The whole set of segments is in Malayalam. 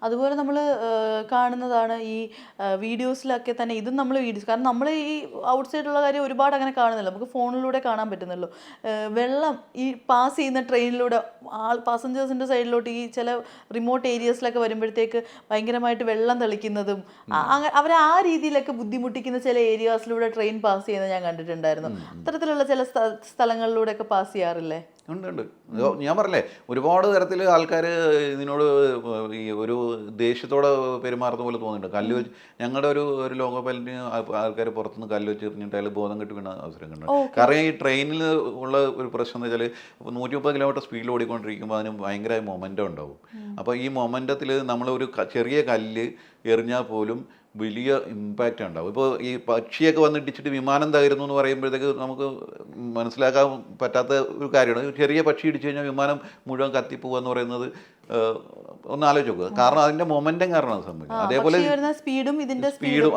അതുപോലെ നമ്മൾ കാണുന്നതാണ് ഈ വീഡിയോസിലൊക്കെ തന്നെ ഇതും നമ്മൾ വീഡിയോസ്, കാരണം നമ്മൾ ഈ ഔട്ട് സൈഡുള്ള കാര്യം ഒരുപാട് അങ്ങനെ കാണുന്നില്ല, നമുക്ക് ഫോണിലൂടെ കാണാൻ പറ്റുന്നല്ലോ. വെള്ളം ഈ പാസ് ചെയ്യുന്ന ട്രെയിനിലൂടെ പാസഞ്ചേഴ്സിൻ്റെ സൈഡിലോട്ട് ഈ ചില റിമോട്ട് ഏരിയസിലൊക്കെ വരുമ്പോഴത്തേക്ക് ഭയങ്കരമായിട്ട് വെള്ളം തെളിക്കുന്നതും അവരെ ആ രീതിയിലൊക്കെ ബുദ്ധിമുട്ടിക്കുന്ന ചില ഏരിയാസിലൂടെ ട്രെയിൻ പാസ് ചെയ്യുന്നത് ഞാൻ കണ്ടിട്ടുണ്ടായിരുന്നു. അത്തരത്തിലുള്ള ചില സ്ഥലങ്ങളിലൂടെയൊക്കെ പാസ് ചെയ്യാറില്ലേ? ഉണ്ട് ഉണ്ട്. ഞാൻ പറഞ്ഞില്ലേ, ഒരുപാട് തരത്തിൽ ആൾക്കാർ ഇതിനോട് ഈ ഒരു ദേഷ്യത്തോടെ പെരുമാറുന്ന പോലെ തോന്നുന്നുണ്ട്. കല്ല് വെച്ച് ഞങ്ങളുടെ ഒരു ലോകോ പൈലറ്റിന് ആൾക്കാർ പുറത്തുനിന്ന് കല്ല് വെച്ച് എറിഞ്ഞിട്ട് അയാൾ ബോധം കെട്ട് വീണ അവസരം കണ്ടു. കാരണം ഈ ട്രെയിനിൽ ഉള്ള ഒരു പ്രശ്നം എന്ന് വെച്ചാൽ 130 കിലോമീറ്റർ സ്പീഡിൽ ഓടിക്കൊണ്ടിരിക്കുമ്പോൾ അതിന് ഭയങ്കര മൊമെൻറ്റം ഉണ്ടാവും. അപ്പോൾ ഈ മൊമെൻറ്റത്തിൽ നമ്മളൊരു ചെറിയ കല്ല് എറിഞ്ഞാൽ പോലും വലിയ ഇമ്പാക്റ്റ് ഉണ്ടാവും. ഇപ്പോൾ ഈ പക്ഷിയൊക്കെ വന്നിടിച്ചിട്ട് വിമാനം തകരുന്നു എന്ന് പറയുമ്പോഴത്തേക്ക് നമുക്ക് മനസ്സിലാക്കാൻ പറ്റാത്ത ഒരു കാര്യമാണ്. ചെറിയ പക്ഷി ഇടിച്ചു കഴിഞ്ഞാൽ വിമാനം മുഴുവൻ കത്തിപ്പോവുക എന്ന് പറയുന്നത് ഒന്ന് ആലോചിച്ച് നോക്കുക. കാരണം അതിൻ്റെ മൊമെൻറ്റം കാരണം അത് സംഭവിക്കും. അതേപോലെ സ്പീഡും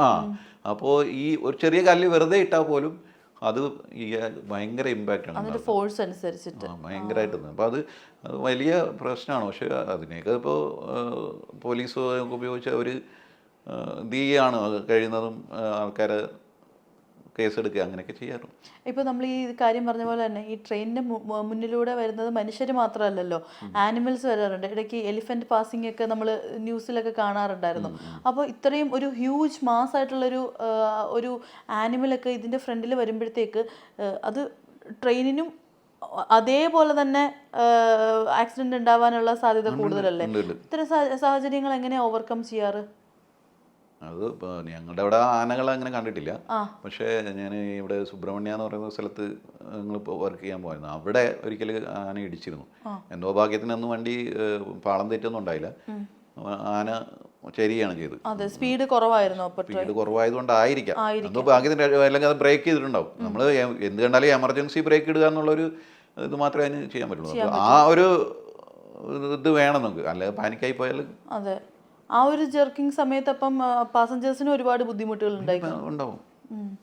അപ്പോൾ ഈ ഒരു ചെറിയ കല്ല് വെറുതെ ഇട്ടാൽ പോലും അത് ഈ ഭയങ്കര ഇമ്പാക്റ്റ് ആണ്, ഫോഴ്സ് അനുസരിച്ചിട്ട് ഭയങ്കരമായിട്ട്. അപ്പോൾ അത് വലിയ പ്രശ്നമാണ്. പക്ഷേ അതിനെയൊക്കെ ഇപ്പോൾ പോലീസ് ഉപയോഗിച്ച ഒരു ആണ് കഴിയുന്നതും ആൾക്കാർ കേസെടുക്കുക അങ്ങനെയൊക്കെ ചെയ്യാറുണ്ട്. ഇപ്പോൾ നമ്മൾ ഈ കാര്യം പറഞ്ഞ പോലെ തന്നെ ഈ ട്രെയിനിൻ്റെ മുന്നിലൂടെ വരുന്നത് മനുഷ്യർ മാത്രമല്ലല്ലോ, ആനിമൽസ് വരാറുണ്ട്. ഇടയ്ക്ക് എലിഫൻറ്റ് പാസിംഗ് ഒക്കെ നമ്മൾ ന്യൂസിലൊക്കെ കാണാറുണ്ടായിരുന്നു. അപ്പോൾ ഇത്രയും ഒരു ഹ്യൂജ് മാസ് ആയിട്ടുള്ളൊരു ഒരു ആനിമലൊക്കെ ഇതിൻ്റെ ഫ്രണ്ടിൽ വരുമ്പോഴത്തേക്ക് അത് ട്രെയിനിനും അതേപോലെ തന്നെ ആക്സിഡന്റ് ഉണ്ടാവാനുള്ള സാധ്യത കൂടുതലല്ലേ? ഇത്തരം സാഹചര്യങ്ങൾ എങ്ങനെയാണ് ഓവർകം ചെയ്യാറ്? അത് ഞങ്ങളുടെ അവിടെ ആനകൾ അങ്ങനെ കണ്ടിട്ടില്ല. പക്ഷേ ഞാൻ ഇവിടെ സുബ്രഹ്മണ്യ എന്ന് പറയുന്ന സ്ഥലത്ത് ഞങ്ങളിപ്പോൾ വർക്ക് ചെയ്യാൻ പോയിരുന്നു. അവിടെ ഒരിക്കൽ ആന ഇടിച്ചിരുന്നു. എന്തോ ഭാഗ്യത്തിന് അന്ന് വണ്ടി പാളം തെറ്റൊന്നും ഉണ്ടായില്ല. ആന ചരിയാണ് ചെയ്തത്. സ്പീഡ് കുറവായതുകൊണ്ടായിരിക്കാം. എന്തോ ഭാഗ്യത്തിന്, അല്ലെങ്കിൽ അത് ബ്രേക്ക് ചെയ്തിട്ടുണ്ടാവും. നമ്മൾ എന്ത് കണ്ടാലും എമർജൻസി ബ്രേക്ക് ഇടുക എന്നുള്ളൊരു ഇത് മാത്രമേ അതിന് ചെയ്യാൻ പറ്റുള്ളൂ. ആ ഒരു ഇത് വേണം നമുക്ക്, അല്ലെങ്കിൽ പാനിക്കായി പോയാൽ ആ ഒരു ജെർക്കിംഗ് സമയത്ത് അപ്പം പാസഞ്ചേഴ്സിന് ഒരുപാട് ബുദ്ധിമുട്ടുകൾ ഉണ്ടാവും.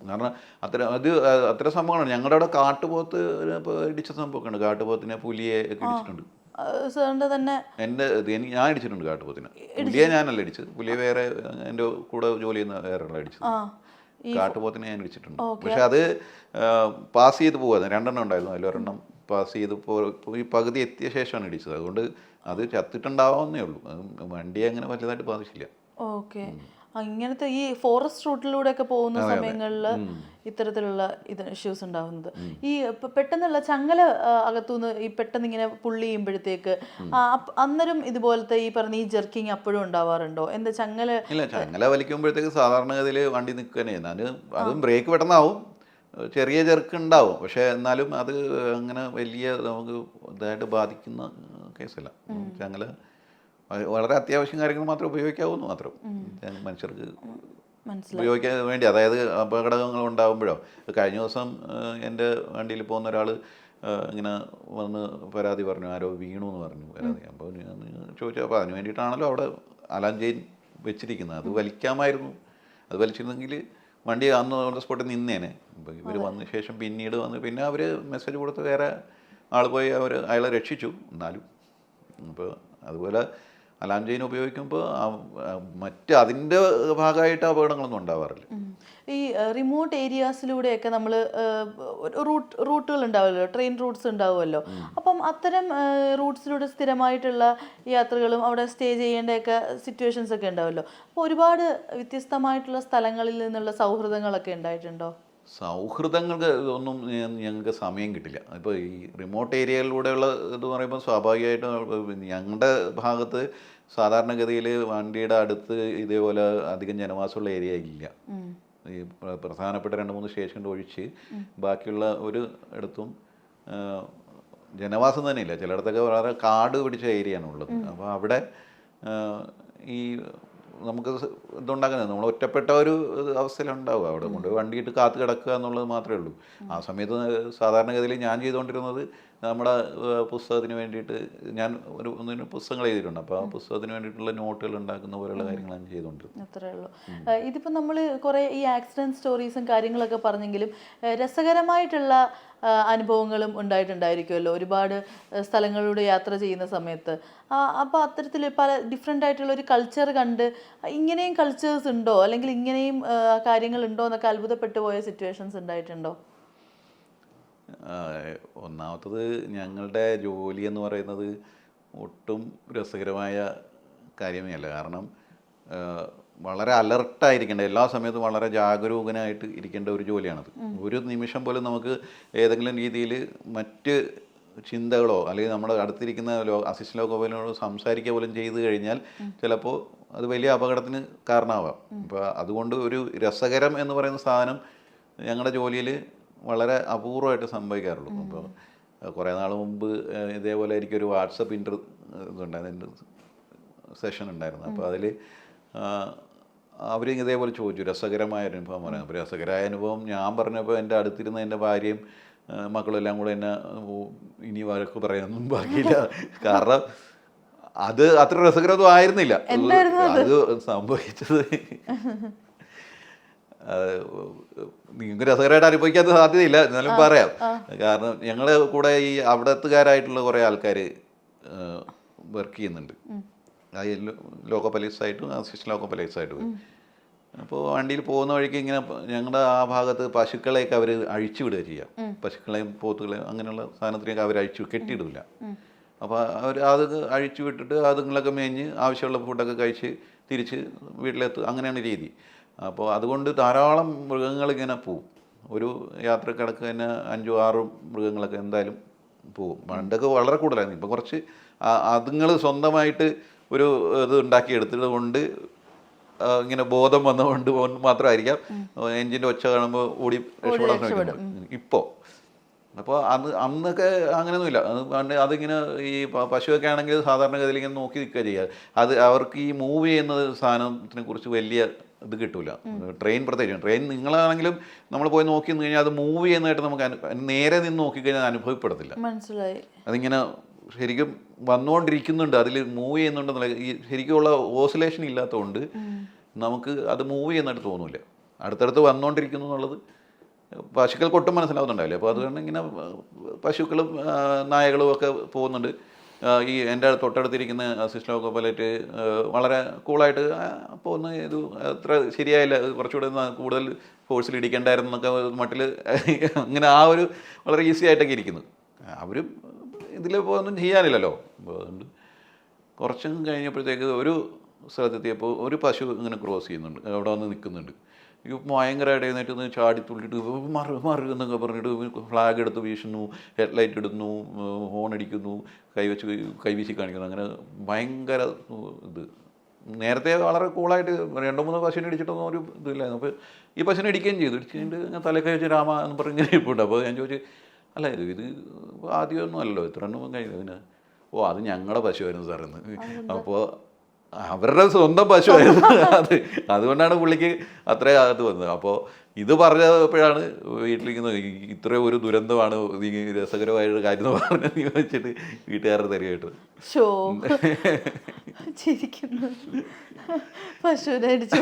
കാരണം അത്ര സംഭവങ്ങളാണ്. ഞങ്ങളുടെ അവിടെ കാട്ടുപോത്ത് ഇടിച്ച സംഭവമൊക്കെ ഉണ്ട്. കാട്ടുപോത്തിനെ, പുലിയെ ഒക്കെ ഇടിച്ചിട്ടുണ്ട്. ഞാൻ ഇടിച്ചിട്ടുണ്ട് കാട്ടുപോത്തിനെ. പുലിയെ ഞാനല്ല ഇടിച്ചത്, പുലിയെ വേറെ എൻ്റെ കൂടെ ജോലി ചെയ്യുന്ന വേറെ ആളെ ഇടിച്ചത്. കാട്ടുപോത്തിനെ ഞാൻ ഇടിച്ചിട്ടുണ്ട്. പക്ഷെ അത് പാസ് ചെയ്ത് പോകാതെ 2 എണ്ണം ഉണ്ടായിരുന്നു. അതിലൊരെണ്ണം പാസ് ചെയ്ത് ഈ പകുതി എത്തിയ ശേഷമാണ് ഇടിച്ചത്. അതുകൊണ്ട് അത് ചത്തിട്ടുണ്ടാവാന്നേ ഉള്ളൂ. വണ്ടി അങ്ങനെ വലുതായിട്ട് ബാധിച്ചില്ല. ഓക്കെ. ഇങ്ങനത്തെ ഈ ഫോറസ്റ്റ് റൂട്ടിലൂടെ ഒക്കെ പോകുന്ന സമയങ്ങളിൽ ഇത്തരത്തിലുള്ള ഇഷ്യൂസ് ഉണ്ടാകുന്നത്. ഈ പെട്ടെന്നുള്ള ചങ്ങല അകത്തുനിന്ന് ഈ പെട്ടെന്ന് ഇങ്ങനെ പുള്ളി ചെയ്യുമ്പോഴത്തേക്ക് അന്നേരം ഇതുപോലത്തെ ഈ പറഞ്ഞ ഈ ജെർക്കിങ് അപ്പോഴും ഉണ്ടാവാറുണ്ടോ? എന്താ ചങ്ങല വലിക്കുമ്പോഴത്തേക്ക് സാധാരണഗതിയിൽ വണ്ടി നിൽക്കുകയാണ്. അതും ബ്രേക്ക് പെട്ടെന്നാവും, ചെറിയ ചെറുക്ക് ഉണ്ടാവും. പക്ഷേ എന്നാലും അത് അങ്ങനെ വലിയ നമുക്ക് ഇതായിട്ട് ബാധിക്കുന്ന കേസല്ല. ചങ്ങല വളരെ അത്യാവശ്യം കാര്യങ്ങൾ മാത്രമേ ഉപയോഗിക്കാവൂന്ന് മാത്രം. മനുഷ്യർക്ക് ഉപയോഗിക്കാൻ വേണ്ടി, അതായത് അപകടങ്ങൾ ഉണ്ടാകുമ്പോഴോ. കഴിഞ്ഞ ദിവസം എൻ്റെ വണ്ടിയിൽ പോകുന്ന ഒരാൾ ഇങ്ങനെ വന്ന് പരാതി പറഞ്ഞു, ആരോ വീണു എന്ന് പറഞ്ഞു പരാതി. അപ്പോൾ ഞാൻ ചോദിച്ചു, അപ്പോൾ അതിന് വേണ്ടിയിട്ടാണല്ലോ അവിടെ അലാം ചെയിൻ വെച്ചിരിക്കുന്നത്, അത് വലിക്കാമായിരുന്നു. അത് വലിച്ചിരുന്നെങ്കിൽ വണ്ടി അന്ന് ഓൺ ദ സ്പോട്ടിൽ നിന്നേനെ. അപ്പോൾ ഇവർ വന്ന ശേഷം പിന്നീട് പിന്നെ അവർ മെസ്സേജ് കൊടുത്ത് വേറെ ആൾ പോയി അയാളെ രക്ഷിച്ചു. എന്നാലും അപ്പോൾ അതുപോലെ അലാം ചെയിൻ ഉപയോഗിക്കുമ്പോൾ അതിൻ്റെ ഭാഗമായിട്ട് അപകടങ്ങളൊന്നും ഉണ്ടാവാറില്ല. ഈ റിമോട്ട് ഏരിയാസിലൂടെയൊക്കെ നമ്മൾ റൂട്ടുകൾ ഉണ്ടാവുമല്ലോ, ട്രെയിൻ റൂട്ട്സ് ഉണ്ടാവുമല്ലോ. അപ്പം അത്തരം റൂട്ട്സിലൂടെ സ്ഥിരമായിട്ടുള്ള യാത്രകളും അവിടെ സ്റ്റേ ചെയ്യേണ്ടതൊക്കെ സിറ്റുവേഷൻസ് ഒക്കെ ഉണ്ടാവുമല്ലോ. അപ്പോൾ ഒരുപാട് വ്യത്യസ്തമായിട്ടുള്ള സ്ഥലങ്ങളിൽ നിന്നുള്ള സൗഹൃദങ്ങളൊക്കെ ഉണ്ടായിട്ടുണ്ടോ? സൗഹൃദങ്ങൾക്ക് ഒന്നും ഞങ്ങൾക്ക് സമയം കിട്ടില്ല. ഇപ്പോൾ ഈ റിമോട്ട് ഏരിയകളിലൂടെയുള്ള ഇത് പറയുമ്പോൾ സ്വാഭാവികമായിട്ടും ഞങ്ങളുടെ ഭാഗത്ത് സാധാരണഗതിയിൽ വണ്ടിയുടെ അടുത്ത് ഇതേപോലെ അധികം ജനവാസമുള്ള ഏരിയ ഇല്ല. ഈ പ്രധാനപ്പെട്ട 2-3 സ്റ്റേഷൻ ഒഴിച്ച് ബാക്കിയുള്ള ഒരു ഇടത്തും ജനവാസം തന്നെ ഇല്ല. ചിലയിടത്തൊക്കെ വളരെ കാട് പിടിച്ച ഏരിയയാണ് ഉള്ളത്. അപ്പോൾ അവിടെ ഈ നമുക്ക് ഇതുണ്ടാക്കുന്നത് നമ്മൾ ഒറ്റപ്പെട്ട ഒരു അവസ്ഥയിലുണ്ടാവുക. അവിടെ കൊണ്ട് വണ്ടിയിട്ട് കാത്തു കിടക്കുക എന്നുള്ളത് മാത്രമേ ഉള്ളൂ. ആ സമയത്ത് സാധാരണഗതിയിൽ ഞാൻ ചെയ്തുകൊണ്ടിരുന്നത് നമ്മുടെ പുസ്തകത്തിന് വേണ്ടിയിട്ട് ഞാൻ ഒന്നിന് പുസ്തകങ്ങൾ എഴുതിയിട്ടുണ്ട്. അപ്പോൾ ആ പുസ്തകത്തിന് വേണ്ടിയിട്ടുള്ള നോട്ടുകൾ ഉണ്ടാക്കുന്ന പോലെയുള്ള കാര്യങ്ങൾ ഞാൻ ചെയ്തുകൊണ്ട്. അത്രേ ഉള്ളൂ. ഇതിപ്പോൾ നമ്മൾ കുറേ ഈ ആക്സിഡൻറ്റ് സ്റ്റോറീസും കാര്യങ്ങളൊക്കെ പറഞ്ഞെങ്കിലും രസകരമായിട്ടുള്ള അനുഭവങ്ങളും ഉണ്ടായിട്ടുണ്ടായിരിക്കുമല്ലോ ഒരുപാട് സ്ഥലങ്ങളിലൂടെ യാത്ര ചെയ്യുന്ന സമയത്ത്. അപ്പോൾ അത്തരത്തിൽ പല ഡിഫറെൻ്റ് ആയിട്ടുള്ള ഒരു കൾച്ചർ കണ്ട് ഇങ്ങനെയും കൾച്ചേഴ്സ് ഉണ്ടോ അല്ലെങ്കിൽ ഇങ്ങനെയും കാര്യങ്ങളുണ്ടോ എന്നൊക്കെ അത്ഭുതപ്പെട്ടു പോയ സിറ്റുവേഷൻസ് ഉണ്ടായിട്ടുണ്ടോ? ഒന്നാമത്തത് ഞങ്ങളുടെ ജോലി എന്ന് പറയുന്നത് ഒട്ടും രസകരമായ കാര്യമേ അല്ല. കാരണം വളരെ അലർട്ടായിരിക്കേണ്ട, എല്ലാ സമയത്തും വളരെ ജാഗരൂകനായിട്ട് ഇരിക്കേണ്ട ഒരു ജോലിയാണത്. ഒരു നിമിഷം പോലും നമുക്ക് ഏതെങ്കിലും രീതിയിൽ മറ്റ് ചിന്തകളോ അല്ലെങ്കിൽ നമ്മുടെ അടുത്തിരിക്കുന്ന അസിസ്റ്റന്റ് ലോ പൈലറ്റിനോട് സംസാരിക്കുക പോലും ചെയ്തു കഴിഞ്ഞാൽ ചിലപ്പോൾ അത് വലിയ അപകടത്തിന് കാരണമാവാം. അപ്പോൾ അതുകൊണ്ട് ഒരു രസകരം എന്ന് പറയുന്ന സാധനം ഞങ്ങളുടെ ജോലിയിൽ വളരെ അപൂർവമായിട്ട് സംഭവിക്കാറുള്ളൂ. അപ്പോൾ കുറേ നാൾ മുമ്പ് ഇതേപോലെ എനിക്കൊരു വാട്സപ്പ് ഇതുണ്ടായിരുന്നു, സെഷൻ ഉണ്ടായിരുന്നു. അപ്പോൾ അതിൽ അവർ ഇതേപോലെ ചോദിച്ചു രസകരമായ ഒരു അനുഭവം പറയാം. അപ്പോൾ രസകരമായ അനുഭവം ഞാൻ പറഞ്ഞപ്പോൾ എൻ്റെ അടുത്തിരുന്ന എൻ്റെ ഭാര്യയും മക്കളെല്ലാം കൂടെ എന്നെ ഇനി വഴക്ക് പറയാനൊന്നും ബാക്കിയില്ല. കാരണം അത് അത്ര രസകരമൊന്നും ആയിരുന്നില്ല. അത് സംഭവിച്ചത് നിങ്ങൾക്ക് രസകരമായിട്ട് അനുഭവിക്കാൻ സാധ്യതയില്ല, എന്നാലും പറയാം. കാരണം ഞങ്ങളുടെ കൂടെ ഈ അവിടത്തുകാരായിട്ടുള്ള കുറേ ആൾക്കാർ വർക്ക് ചെയ്യുന്നുണ്ട്. ലോക്കോ പൈലറ്റ്സായിട്ടും അസിസ്റ്റന്റ് ലോക്കോ പൈലറ്റ്സായിട്ടും. അപ്പോൾ വണ്ടിയിൽ പോകുന്ന വഴിക്ക് ഇങ്ങനെ ഞങ്ങളുടെ ആ ഭാഗത്ത് പശുക്കളെയൊക്കെ അവർ അഴിച്ചു വിടുക ചെയ്യാം. പശുക്കളെയും പോത്തുകളെയും അങ്ങനെയുള്ള സാധനത്തിനൊക്കെ അവർ കെട്ടിയിടില്ല. അപ്പോൾ അവർ അത് അഴിച്ചു വിട്ടിട്ട് അതുങ്ങളൊക്കെ മേഞ്ഞ് ആവശ്യമുള്ള ഫുഡൊക്കെ കഴിച്ച് തിരിച്ച് വീട്ടിലെത്തും. അങ്ങനെയാണ് രീതി. അപ്പോൾ അതുകൊണ്ട് ധാരാളം മൃഗങ്ങളിങ്ങനെ പോവും. ഒരു യാത്രക്കിടക്ക് തന്നെ 5-6 മൃഗങ്ങളൊക്കെ എന്തായാലും പോവും. പണ്ടൊക്കെ വളരെ കൂടുതലായിരുന്നു. ഇപ്പം കുറച്ച് അതുങ്ങൾ സ്വന്തമായിട്ട് ഒരു ഇത് ഉണ്ടാക്കിയെടുത്തത് കൊണ്ട് ഇങ്ങനെ ബോധം വന്നുകൊണ്ട് മാത്രമായിരിക്കാം എൻജിൻ്റെ ഒച്ച കാണുമ്പോൾ ഓടി രക്ഷപ്പെടാൻ ശ്രമിക്കുന്നത് ഇപ്പോൾ. അപ്പോൾ അന്നൊക്കെ അങ്ങനെയൊന്നുമില്ല. അതിങ്ങനെ ഈ പശുവൊക്കെ ആണെങ്കിൽ സാധാരണഗതിയിൽ ഇങ്ങനെ നോക്കി നിൽക്കുക ചെയ്യുക. അത് അവർക്ക് ഈ മൂവ് ചെയ്യുന്ന സാധനത്തിനെ കുറിച്ച് വലിയ ഇത് കിട്ടൂല. ട്രെയിൻ പ്രത്യേകിച്ചും ട്രെയിൻ നിങ്ങളാണെങ്കിലും നമ്മൾ പോയി നോക്കി നിന്ന് കഴിഞ്ഞാൽ അത് മൂവ് ചെയ്യുന്നതായിട്ട് നമുക്ക് നേരെ നിന്ന് നോക്കിക്കഴിഞ്ഞാൽ അനുഭവപ്പെടത്തില്ല. മനസ്സിലായി. അതിങ്ങനെ ശരിക്കും വന്നുകൊണ്ടിരിക്കുന്നുണ്ട്, അതിൽ മൂവ് ചെയ്യുന്നുണ്ടെന്നുള്ള ഈ ശരിക്കുമുള്ള ഓസിലേഷൻ ഇല്ലാത്തതുകൊണ്ട് നമുക്ക് അത് മൂവ് ചെയ്യുന്നതായിട്ട് തോന്നില്ല. അടുത്തടുത്ത് വന്നുകൊണ്ടിരിക്കുന്നു എന്നുള്ളത് പശുക്കൾക്ക് ഒട്ടും മനസ്സിലാവുന്നുണ്ടാവില്ല. അപ്പോൾ അതുകൊണ്ട് ഇങ്ങനെ പശുക്കളും നായകളും ഒക്കെ പോകുന്നുണ്ട്. ഈ എൻ്റെ തൊട്ടടുത്തിരിക്കുന്ന അസിസ്റ്റന്റ് ലോക്കോ പൈലറ്റ് വളരെ കൂളായിട്ട് പോകുന്ന ഇത് അത്ര ശരിയായില്ല, കുറച്ചുകൂടെ കൂടുതൽ ഫോഴ്സിൽ ഇടിക്കേണ്ടായിരുന്നു എന്നൊക്കെ മട്ടിൽ അങ്ങനെ ആ ഒരു വളരെ ഈസി ആയിട്ടൊക്കെ ഇരിക്കുന്നു. അവരും ഇതിലിപ്പോൾ ഒന്നും ചെയ്യാനില്ലല്ലോ. അപ്പോൾ അതുകൊണ്ട് കുറച്ചും കഴിഞ്ഞപ്പോഴത്തേക്ക് ഒരു സ്ഥലത്തെത്തിയപ്പോൾ ഒരു പശു ഇങ്ങനെ ക്രോസ് ചെയ്യുന്നുണ്ട്, അവിടെ വന്ന് നിൽക്കുന്നുണ്ട്. ഈ ഭയങ്കരമായിട്ട് എഴുന്നേറ്റ് ചാടി തുള്ളിയിട്ട് മാറ് എന്നൊക്കെ പറഞ്ഞിട്ട് ഫ്ലാഗ് എടുത്ത് വീശുന്നു, ഹെഡ്ലൈറ്റ് ഇടുന്നു, ഹോൺ അടിക്കുന്നു, കൈവീശി കാണിക്കുന്നു. അങ്ങനെ ഭയങ്കര ഇത്. നേരത്തെ വളരെ കൂളായിട്ട് 2-3 പശുവിനെ ഇടിച്ചിട്ടൊന്നും ഒരു ഇതില്ലായിരുന്നു. അപ്പോൾ ഈ പശുവിനെ ഇടിക്കുകയും ചെയ്തു. ഇടിച്ച് കഴിഞ്ഞിട്ട് തലയൊക്കെ വെച്ച് രാമ എന്ന് പറഞ്ഞ് ഇരിപ്പുണ്ട്. അപ്പോൾ ഞാൻ ചോദിച്ചു, അല്ല ഇത് ആദ്യമൊന്നും അല്ലല്ലോ, ഇത്ര എണ്ണം കഴിഞ്ഞു. പിന്നെ അത് ഞങ്ങളുടെ പശുവായിരുന്നു സാറെന്ന്. അപ്പോൾ അവരുടെ സ്വന്തം പശുവായിരുന്നു അത്. അതുകൊണ്ടാണ് പുള്ളിക്ക് അത്ര അത് വന്നത്. അപ്പോൾ ഇത് പറഞ്ഞപ്പോഴാണ് വീട്ടിലിരിക്കുന്നത് ഇത്രയും ഒരു ദുരന്തമാണ് രസകരമായൊരു കാര്യം എന്ന് പറഞ്ഞത് വെച്ചിട്ട് വീട്ടുകാരുടെ തരികയായിട്ട് പശുവിനെ അടിച്ചു